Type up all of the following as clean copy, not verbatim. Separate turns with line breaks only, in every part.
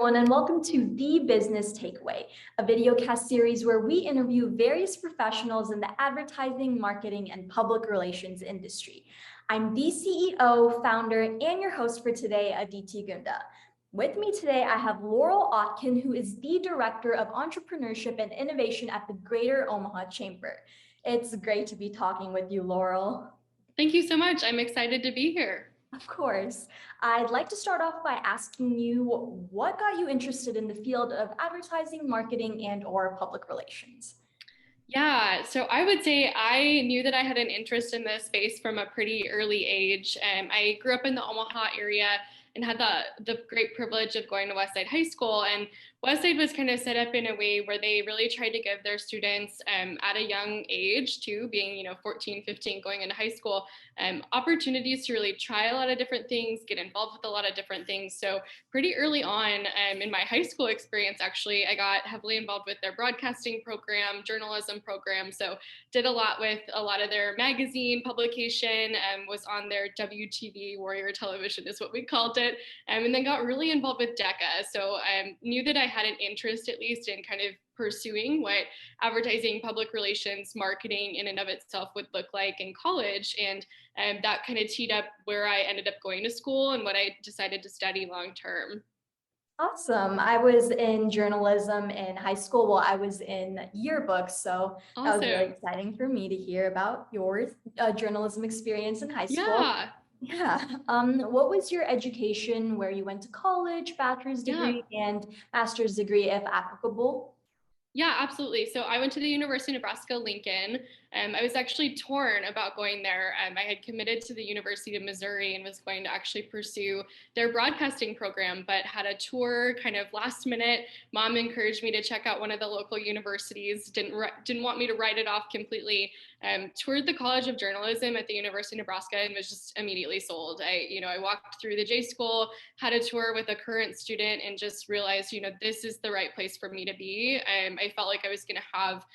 everyone, and welcome to The Business Takeaway, a videocast series where we interview various professionals in the advertising, marketing, and public relations industry. I'm the CEO, founder, and your host for today, Aditi Gunda. With me today, I have Laurel Otkin, who is the Director of Entrepreneurship and Innovation at the Greater Omaha Chamber. It's great to be talking with you, Laurel.
Thank you so much. I'm excited to be here.
Of course. I'd like to start off by asking you what got you interested in the field of advertising, marketing, and/or public relations?
Yeah, so I would say I knew that I had an interest in this space from a pretty early age. I grew up in the Omaha area and had the great privilege of going to Westside High School. And Westside was kind of set up in a way where they really tried to give their students at a young age, too, being 14, 15, going into high school, opportunities to really try a lot of different things, get involved with a lot of different things. So pretty early on in my high school experience, actually, I got heavily involved with their broadcasting program, journalism program. So did a lot with a lot of their magazine publication, was on their WTV, Warrior Television is what we called it, and then got really involved with DECA. So knew that I had an interest, at least, in kind of pursuing what advertising, public relations, marketing in and of itself would look like in college. And that kind of teed up where I ended up going to school and what I decided to study long term.
Awesome. I was in journalism in high school. Well, I was in yearbooks, so that was really
Awesome.
exciting for me to hear about your journalism experience in high school.
Yeah.
Yeah. What was your education, where you went to college, bachelor's
Yeah.
degree, and master's degree, if applicable?
Yeah, absolutely. So I went to the University of Nebraska-Lincoln. I was actually torn about going there. I had committed to the University of Missouri and was going to actually pursue their broadcasting program, but had a tour kind of last minute. Mom encouraged me to check out one of the local universities. Didn't want me to write it off completely. Toured the College of Journalism at the University of Nebraska and was just immediately sold. I walked through the J School, had a tour with a current student, and just realized, this is the right place for me to be. I felt like I was going to have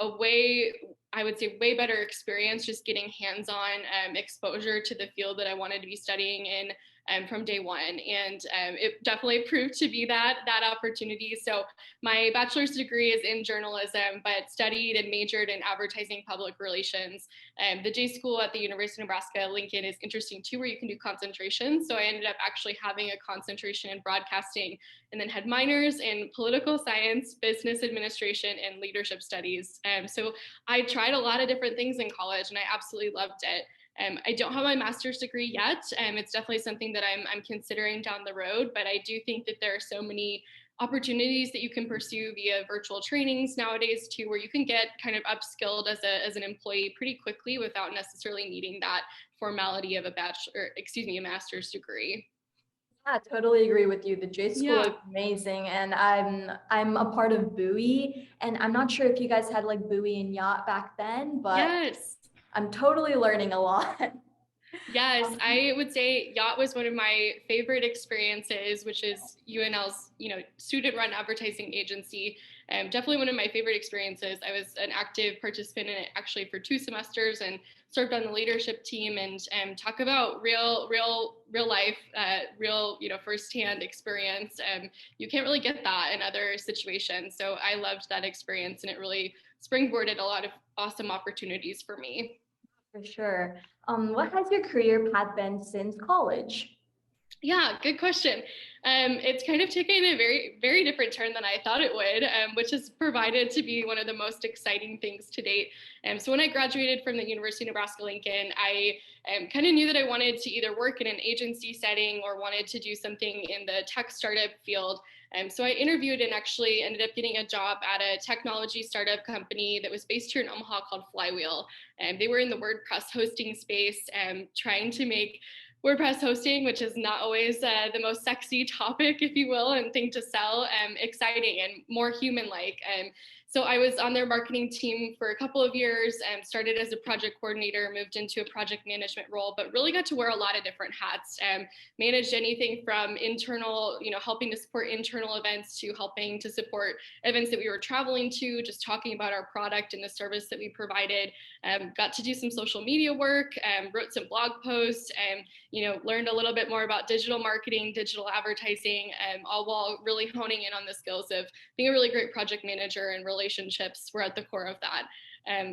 a way, I would say, way better experience just getting hands-on exposure to the field that I wanted to be studying in from day one. And it definitely proved to be that opportunity. So my bachelor's degree is in journalism, but studied and majored in advertising public relations. The J School at the University of Nebraska-Lincoln is interesting too, where you can do concentration. So I ended up actually having a concentration in broadcasting, and then had minors in political science, business administration, and leadership studies. So I tried a lot of different things in college, and I absolutely loved it. I don't have my master's degree yet. It's definitely something that I'm considering down the road, but I do think that there are so many opportunities that you can pursue via virtual trainings nowadays too, where you can get kind of upskilled as an employee pretty quickly without necessarily needing that formality of a master's degree.
Yeah, I totally agree with you. The J School is
Yeah.
amazing, and I'm a part of Bowie, and I'm not sure if you guys had like Bowie and Yacht back then, but
Yes.
I'm totally learning a lot.
Yes, I would say Yacht was one of my favorite experiences, which is UNL's, student-run advertising agency. Definitely one of my favorite experiences. I was an active participant in it actually for 2 semesters and served on the leadership team. And talk about real life, firsthand experience. You can't really get that in other situations. So I loved that experience, and it really springboarded a lot of awesome opportunities for me.
For sure. What has your career path been since college?
Yeah, good question. It's kind of taken a very, very different turn than I thought it would, which has provided to be one of the most exciting things to date. So when I graduated from the University of Nebraska-Lincoln, I kind of knew that I wanted to either work in an agency setting or wanted to do something in the tech startup field. So I interviewed and actually ended up getting a job at a technology startup company that was based here in Omaha called Flywheel. They were in the WordPress hosting space, trying to make WordPress hosting, which is not always the most sexy topic, if you will, and thing to sell, exciting and more human-like. So I was on their marketing team for a couple of years and started as a project coordinator, moved into a project management role, but really got to wear a lot of different hats. Managed anything from internal, helping to support internal events to helping to support events that we were traveling to, just talking about our product and the service that we provided. Got to do some social media work, wrote some blog posts, and learned a little bit more about digital marketing, digital advertising, all while really honing in on the skills of being a really great project manager, and relationships were at the core of that.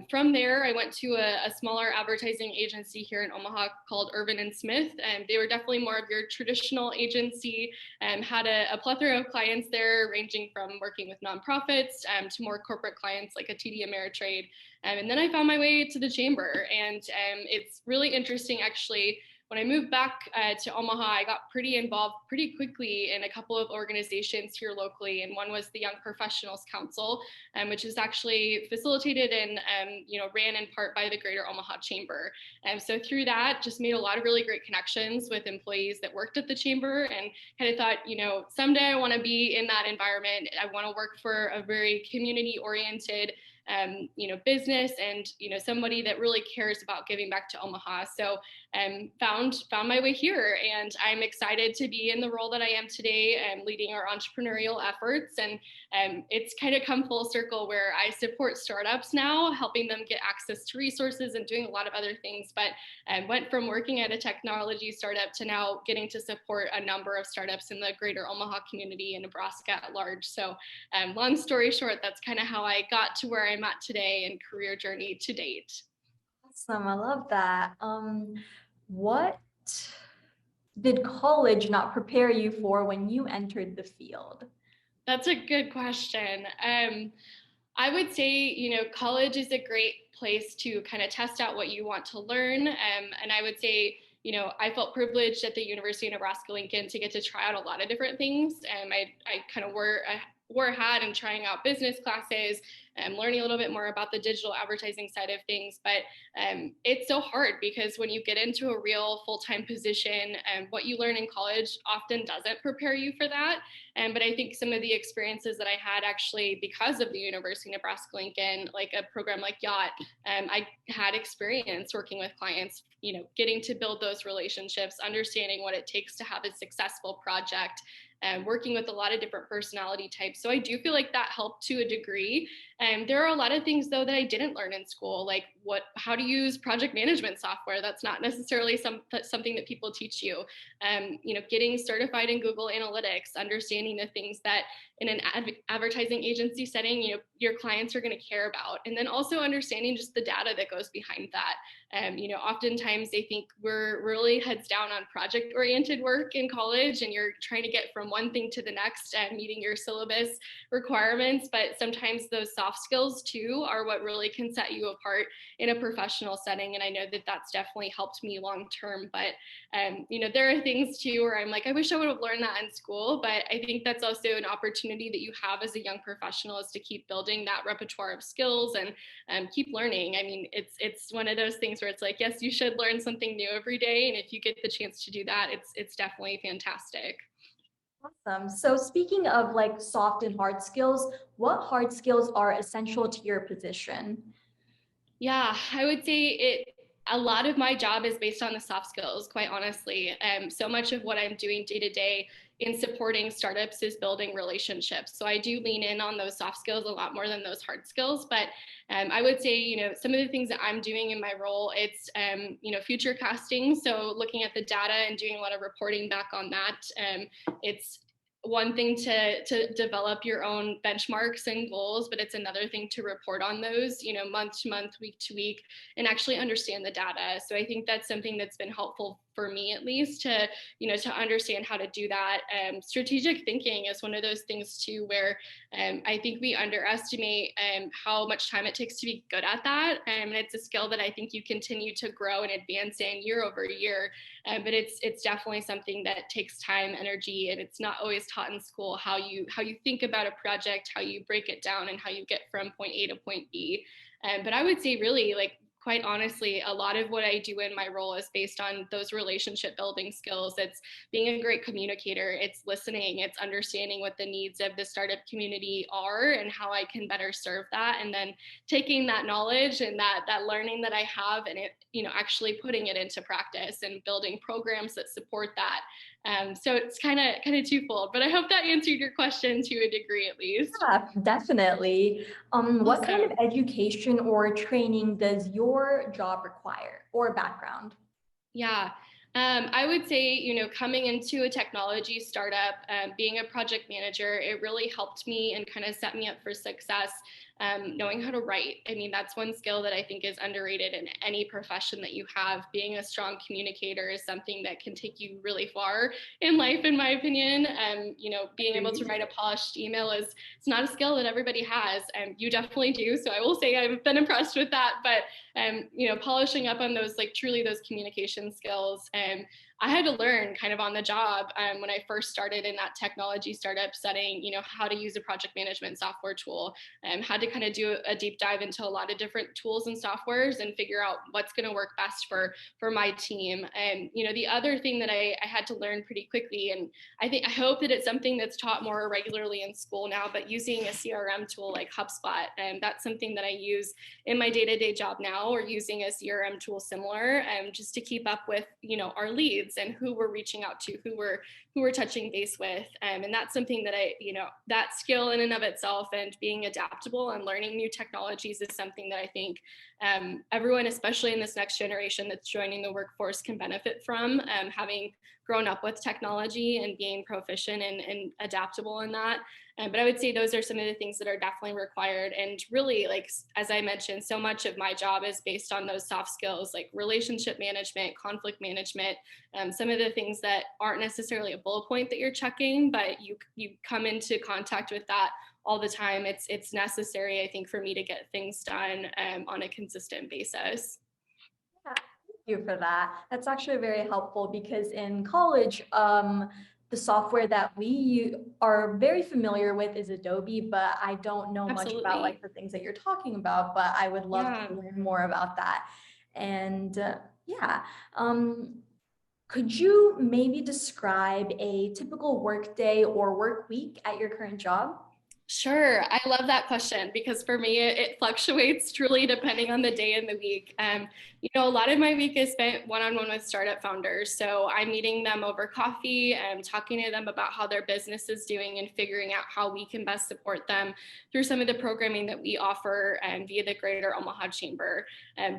From there, I went to a smaller advertising agency here in Omaha called Irvin and Smith. They were definitely more of your traditional agency, had a plethora of clients there, ranging from working with nonprofits to more corporate clients like a TD Ameritrade. And then I found my way to the Chamber, and it's really interesting, actually. When I moved back to Omaha, I got pretty involved pretty quickly in a couple of organizations here locally, and one was the Young Professionals Council, which is actually facilitated and ran in part by the Greater Omaha Chamber. And so through that, just made a lot of really great connections with employees that worked at the Chamber, and kind of thought, someday I want to be in that environment. I want to work for a very community-oriented business, and somebody that really cares about giving back to Omaha. So found my way here, and I'm excited to be in the role that I am today, leading our entrepreneurial efforts. And it's kind of come full circle where I support startups now, helping them get access to resources and doing a lot of other things. But went from working at a technology startup to now getting to support a number of startups in the greater Omaha community and Nebraska at large. So long story short, that's kind of how I got to where I'm at today and career journey to date.
Awesome, I love that. What did college not prepare you for when you entered the field?
That's a good question. I would say, college is a great place to kind of test out what you want to learn. And I would say, I felt privileged at the University of Nebraska-Lincoln to get to try out a lot of different things. I kind of wore a hat and trying out business classes and learning a little bit more about the digital advertising side of things. But it's so hard because when you get into a real full-time position, what you learn in college often doesn't prepare you for that. But I think some of the experiences that I had actually because of the University of Nebraska-Lincoln, like a program like Yacht, I had experience working with clients, getting to build those relationships, understanding what it takes to have a successful project, working with a lot of different personality types. So I do feel like that helped to a degree. There are a lot of things though that I didn't learn in school, like how to use project management software. That's not necessarily something that people teach you. Getting certified in Google Analytics, understanding the things that in an advertising agency setting, your clients are going to care about, and then also understanding just the data that goes behind that. Oftentimes they think we're really heads down on project-oriented work in college, and you're trying to get from one thing to the next and meeting your syllabus requirements. But sometimes those soft skills too are what really can set you apart in a professional setting. And I know that that's definitely helped me long term. But there are things too where I'm like, I wish I would have learned that in school. But I think that's also an opportunity that you have as a young professional, is to keep building that repertoire of skills and keep learning. I mean, it's one of those things where it's like, yes, you should learn something new every day. And if you get the chance to do that, it's definitely fantastic.
Awesome. So speaking of like soft and hard skills, what hard skills are essential to your position?
Yeah, I would say a lot of my job is based on the soft skills, quite honestly. So much of what I'm doing day to day in supporting startups is building relationships. So I do lean in on those soft skills a lot more than those hard skills. But I would say, some of the things that I'm doing in my role, it's, future casting. So looking at the data and doing a lot of reporting back on that. It's one thing to develop your own benchmarks and goals, but it's another thing to report on those, month to month, week to week, and actually understand the data. So I think that's something that's been helpful for me, at least, to understand how to do that. Strategic thinking is one of those things too, where I think we underestimate how much time it takes to be good at that. And it's a skill that I think you continue to grow and advance in year over year. But it's definitely something that takes time, energy, and it's not always taught in school how you think about a project, how you break it down, and how you get from point A to point B. But I would say really, like, quite honestly, a lot of what I do in my role is based on those relationship building skills. It's being a great communicator, it's listening, it's understanding what the needs of the startup community are and how I can better serve that. And then taking that knowledge and that learning that I have and it, actually putting it into practice and building programs that support that. So it's kind of twofold, but I hope that answered your question to a degree at least.
Yeah, definitely. What kind of
Awesome.
education or training does your job require or background?
Yeah. I would say, coming into a technology startup, being a project manager, it really helped me and kind of set me up for success. Knowing how to write. I mean, that's one skill that I think is underrated in any profession that you have. Being a strong communicator is something that can take you really far in life, in my opinion. Being able to write a polished email it's not a skill that everybody has. You definitely do. So I will say I've been impressed with that. But polishing up on those, like truly those communication skills. I had to learn kind of on the job when I first started in that technology startup setting, how to use a project management software tool, had to kind of do a deep dive into a lot of different tools and softwares and figure out what's going to work best for my team. And, the other thing that I had to learn pretty quickly, and I hope that it's something that's taught more regularly in school now, but using a CRM tool like HubSpot, and that's something that I use in my day-to-day job now, or using a CRM tool similar, just to keep up with, our leads and who we're reaching out to, who we're touching base with. And that's something that that skill in and of itself and being adaptable and learning new technologies is something that I think everyone, especially in this next generation that's joining the workforce, can benefit from, having grown up with technology and being proficient and adaptable in that. But I would say those are some of the things that are definitely required. And really, like, as I mentioned, so much of my job is based on those soft skills like relationship management, conflict management, some of the things that aren't necessarily a bullet point that you're checking, but you come into contact with that all the time. It's necessary, I think, for me to get things done on a consistent basis.
Yeah, thank you for that. That's actually very helpful because in college, the software that are very familiar with is Adobe, but I don't know much about like
Absolutely.
the things that you're talking about, but I would love
Yeah.
to learn more about that. And yeah, um, could you maybe describe a typical work day or work week at your current job?
Sure. I love that question because for me, it fluctuates truly depending on the day and the week. A lot of my week is spent one-on-one with startup founders. So I'm meeting them over coffee and talking to them about how their business is doing and figuring out how we can best support them through some of the programming that we offer via the Greater Omaha Chamber.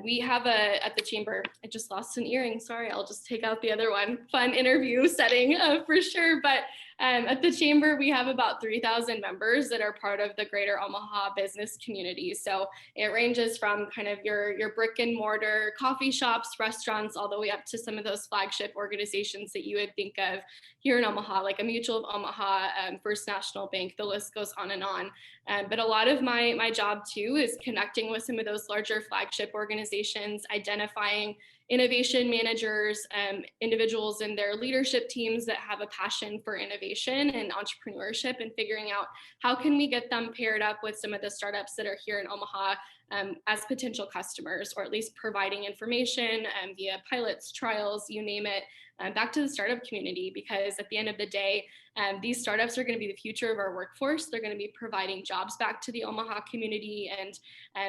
We have at the Chamber, I just lost an earring. Sorry, I'll just take out the other one. Fun interview setting for sure. But at the Chamber, we have about 3,000 members that are part of the Greater Omaha business community. So it ranges from kind of your brick and mortar coffee shops, restaurants, all the way up to some of those flagship organizations that you would think of here in Omaha, like a Mutual of Omaha, First National Bank, the list goes on and on. But a lot of my job too is connecting with some of those larger flagship organizations, identifying innovation managers, individuals in their leadership teams that have a passion for innovation and entrepreneurship, and figuring out how can we get them paired up with some of the startups that are here in Omaha as potential customers, or at least providing information via pilots, trials, you name it, back to the startup community. Because at the end of the day, these startups are going to be the future of our workforce. They're going to be providing jobs back to the Omaha community, and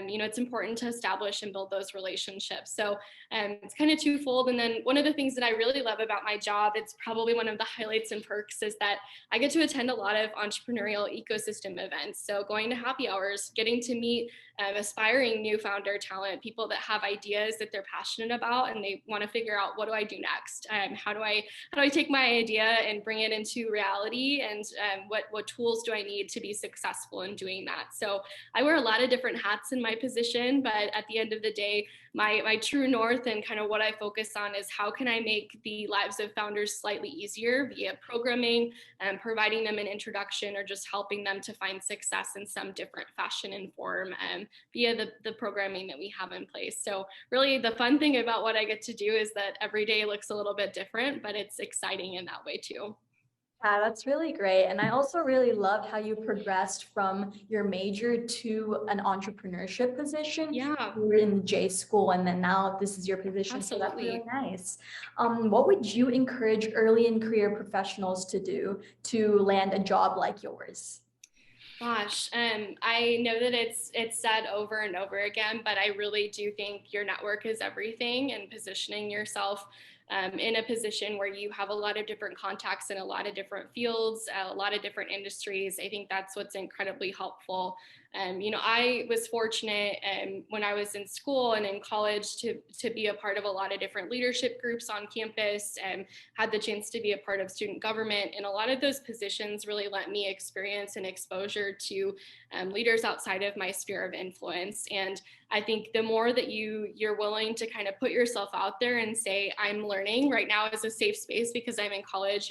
it's important to establish and build those relationships. So it's kind of twofold. And then one of the things that I really love about my job, it's probably one of the highlights and perks, is that I get to attend a lot of entrepreneurial ecosystem events. So going to happy hours, getting to meet aspiring new founder talent, people that have ideas that they're passionate about and they want to figure out, what do I do next? How do I take my idea and bring it into reality? And what tools do I need to be successful in doing that? So I wear a lot of different hats in my position, but at the end of the day, my true north and kind of what I focus on is how can I make the lives of founders slightly easier via programming, providing them an introduction, or just helping them to find success in some different fashion and form via the programming that we have in place. So really the fun thing about what I get to do is that every day looks a little bit different, but it's exciting in that way too.
Yeah, that's really great. And I also really love how you progressed from your major to an entrepreneurship position.
Yeah,
You were in the J school and then now this is your position. So that's really
absolutely.
nice. What would you encourage early in career professionals to do to land a job like yours?
Gosh, I know that it's said over and over again, but I really do think your network is everything, and positioning yourself in a position where you have a lot of different contacts in a lot of different fields, a lot of different industries. I think that's what's incredibly helpful. I was fortunate when I was in school and in college to be a part of a lot of different leadership groups on campus, and had the chance to be a part of student government. And a lot of those positions really let me experience and exposure to leaders outside of my sphere of influence. And I think the more that you're willing to kind of put yourself out there and say, I'm learning right now is a safe space because I'm in college,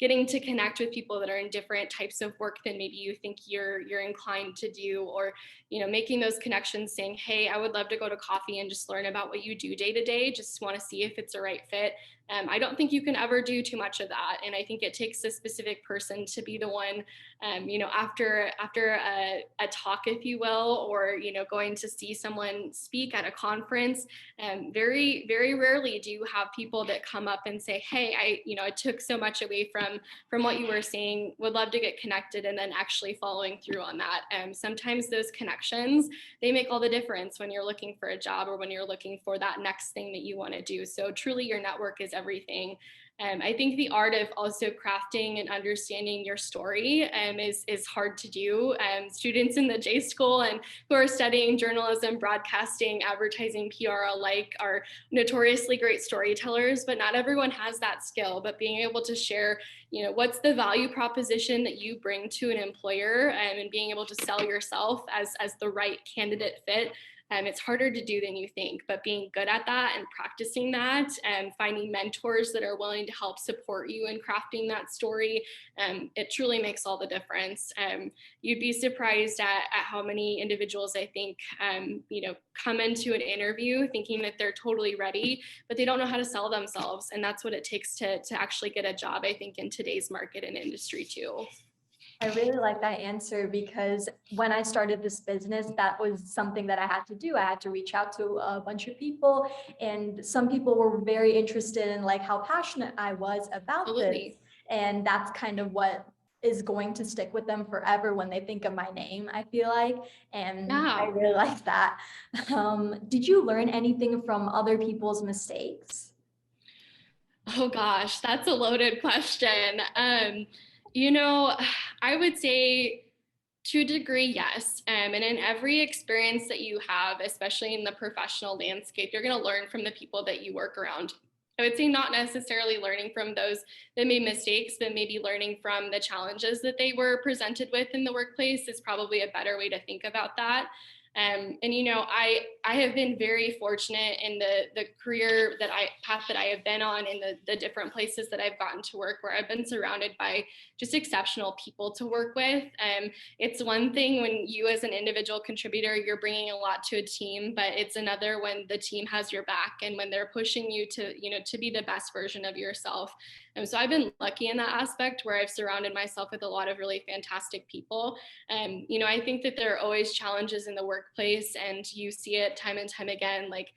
getting to connect with people that are in different types of work than maybe you think you're inclined to do, or making those connections, saying, hey, I would love to go to coffee and just learn about what you do day to day, just want to see if it's a right fit. I don't think you can ever do too much of that, and I think it takes a specific person to be the one, after a talk, if you will, or going to see someone speak at a conference. Very, very rarely do you have people that come up and say, hey, I took so much away from what you were saying, would love to get connected, and then actually following through on that. Sometimes those connections, they make all the difference when you're looking for a job or when you're looking for that next thing that you want to do. So truly your network is everything. I think the art of also crafting and understanding your story is hard to do. Students in the J School and who are studying journalism, broadcasting, advertising, PR alike are notoriously great storytellers, but not everyone has that skill. But being able to share, what's the value proposition that you bring to an employer, and being able to sell yourself as the right candidate fit. It's harder to do than you think, but being good at that and practicing that and finding mentors that are willing to help support you in crafting that story, it truly makes all the difference. You'd be surprised at how many individuals I think, come into an interview thinking that they're totally ready, but they don't know how to sell themselves. And that's what it takes to actually get a job, I think, in today's market and industry too.
I really like that answer because when I started this business, that was something that I had to do. I had to reach out to a bunch of people, and some people were very interested in like how passionate I was about this.
Absolutely.
And that's kind of what is going to stick with them forever when they think of my name, I feel like. And I
Yeah.
really like that. Did you learn anything from other people's mistakes?
Oh gosh, that's a loaded question. You know, I would say to a degree, yes. And in every experience that you have, especially in the professional landscape, you're going to learn from the people that you work around. I would say not necessarily learning from those that made mistakes, but maybe learning from the challenges that they were presented with in the workplace is probably a better way to think about that. And I have been very fortunate in the career path that I have been on, in the different places that I've gotten to work, where I've been surrounded by just exceptional people to work with. It's one thing when you as an individual contributor, you're bringing a lot to a team, but it's another when the team has your back and when they're pushing you to be the best version of yourself. And so I've been lucky in that aspect, where I've surrounded myself with a lot of really fantastic people. I think that there are always challenges in the workplace, and you see it time and time again, like,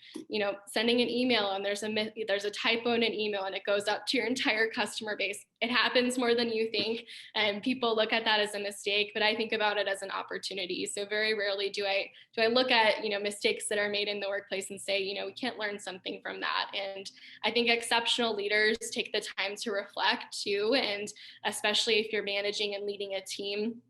sending an email and there's a typo in an email and it goes out to your entire customer base. It happens more than you think, and people look at that as a mistake, but I think about it as an opportunity. So very rarely do I look at, mistakes that are made in the workplace and say, we can't learn something from that. And I think exceptional leaders take the time to reflect too, and especially if you're managing and leading a team,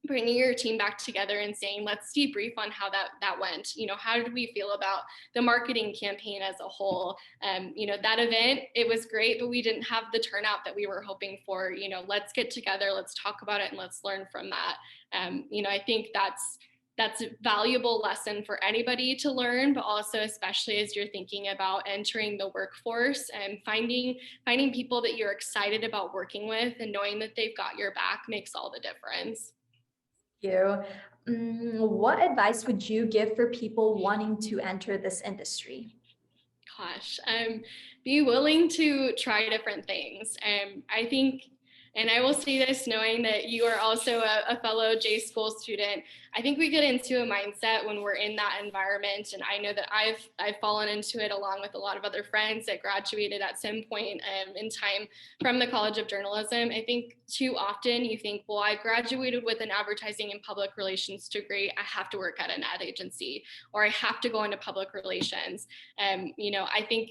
bringing your team back together and saying, let's debrief on how that went. How did we feel about the marketing campaign as a whole? That event, it was great, but we didn't have the turnout that we were hoping for. Let's get together, let's talk about it, and let's learn from that. I think that's a valuable lesson for anybody to learn, but also especially as you're thinking about entering the workforce, and finding people that you're excited about working with and knowing that they've got your back makes all the difference.
You. What advice would you give for people wanting to enter this industry?
Gosh, be willing to try different things. I think And I will say this knowing that you are also a fellow J School student. I think we get into a mindset when we're in that environment. And I know that I've fallen into it along with a lot of other friends that graduated at some point in time from the College of Journalism. I think too often you think, well, I graduated with an advertising and public relations degree. I have to work at an ad agency, or I have to go into public relations. I think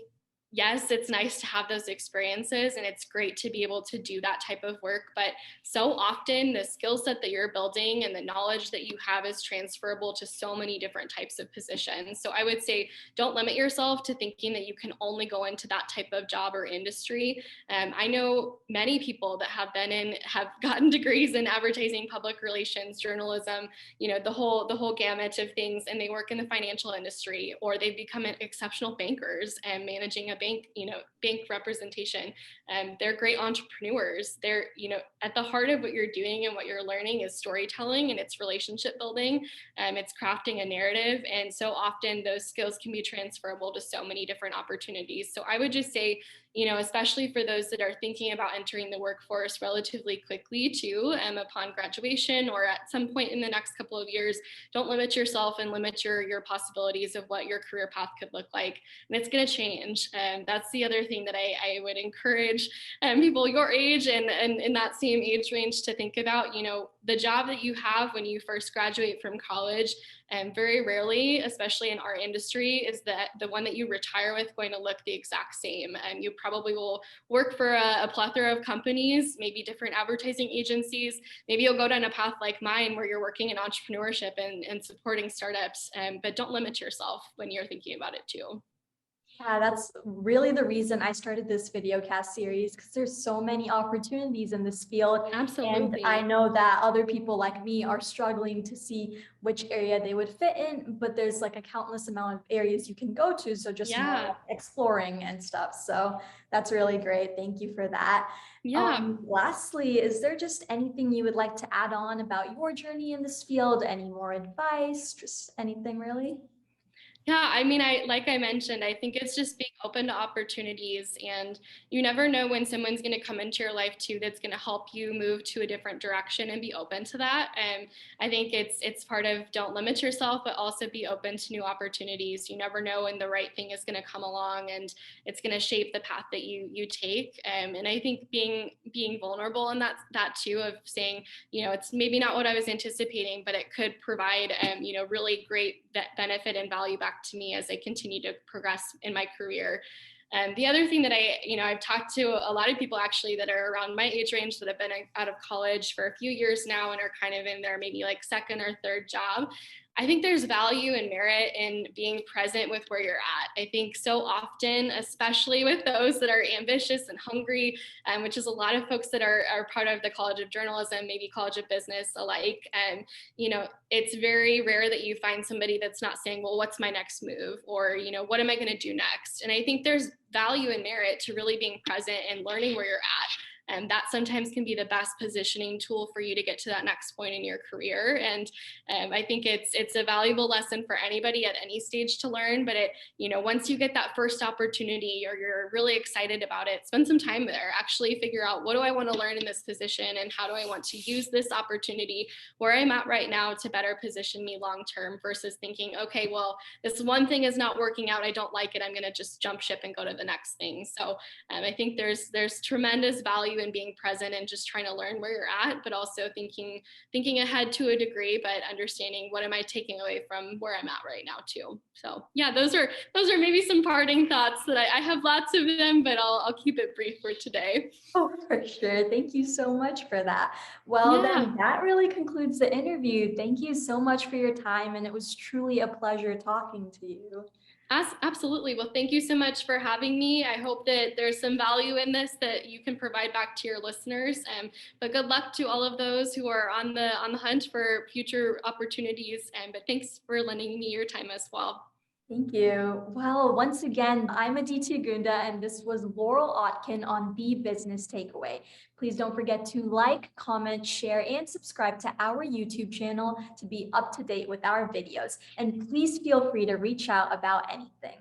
yes, it's nice to have those experiences and it's great to be able to do that type of work. But so often the skill set that you're building and the knowledge that you have is transferable to so many different types of positions. So I would say don't limit yourself to thinking that you can only go into that type of job or industry. I know many people that have gotten degrees in advertising, public relations, journalism, the whole gamut of things, and they work in the financial industry, or they've become exceptional bankers and managing a bank representation. They're great entrepreneurs. They're, at the heart of what you're doing and what you're learning is storytelling, and it's relationship building. It's crafting a narrative. And so often those skills can be transferable to so many different opportunities. So I would just say, especially for those that are thinking about entering the workforce relatively quickly too, upon graduation or at some point in the next couple of years, don't limit yourself and limit your possibilities of what your career path could look like. And it's going to change. And that's the other thing that I would encourage people your age and in that same age range to think about. The job that you have when you first graduate from college, and very rarely, especially in our industry, is that the one that you retire with going to look the exact same. And you probably will work for a plethora of companies, maybe different advertising agencies. Maybe you'll go down a path like mine where you're working in entrepreneurship and supporting startups, but don't limit yourself when you're thinking about it too.
Yeah, that's really the reason I started this video cast series, because there's so many opportunities in this field.
Absolutely.
And I know that other people like me are struggling to see which area they would fit in, but there's like a countless amount of areas you can go to. So just more exploring and stuff. So that's really great. Thank you for that.
Yeah.
Lastly, is there just anything you would like to add on about your journey in this field? Any more advice? Just anything really?
Yeah, I mean, like I mentioned, I think it's just being open to opportunities, and you never know when someone's going to come into your life too that's going to help you move to a different direction, and be open to that. And I think it's part of don't limit yourself, but also be open to new opportunities. You never know when the right thing is going to come along, and it's going to shape the path that you take. And I think being vulnerable in that too, of saying, it's maybe not what I was anticipating, but it could provide really great benefit and value back to me as I continue to progress in my career. The other thing that I've talked to a lot of people actually that are around my age range that have been out of college for a few years now and are kind of in their maybe like second or third job. I think there's value and merit in being present with where you're at. I think so often, especially with those that are ambitious and hungry, which is a lot of folks that are part of the College of Journalism, maybe College of Business alike. And, it's very rare that you find somebody that's not saying, well, what's my next move? Or, what am I going to do next? And I think there's value and merit to really being present and learning where you're at. And that sometimes can be the best positioning tool for you to get to that next point in your career. And I think it's a valuable lesson for anybody at any stage to learn. But once you get that first opportunity or you're really excited about it, spend some time there. Actually figure out, what do I want to learn in this position, and how do I want to use this opportunity where I'm at right now to better position me long term, versus thinking, okay, well, this one thing is not working out, I don't like it, I'm going to just jump ship and go to the next thing. So I think there's tremendous value in being present and just trying to learn where you're at, but also thinking ahead to a degree, but understanding what am I taking away from where I'm at right now too. So yeah, those are maybe some parting thoughts that I have lots of them, but I'll keep it brief for today.
Oh, for sure. Thank you so much for that. Well, then that really concludes the interview. Thank you so much for your time, and it was truly a pleasure talking to you.
Absolutely. Well, thank you so much for having me. I hope that there's some value in this that you can provide back to your listeners. But good luck to all of those who are on the hunt for future opportunities. But thanks for lending me your time as well.
Thank you. Well, once again, I'm Aditi Gunda, and this was Laurel Otkin on The Business Takeaway. Please don't forget to like, comment, share, and subscribe to our YouTube channel to be up to date with our videos. And please feel free to reach out about anything.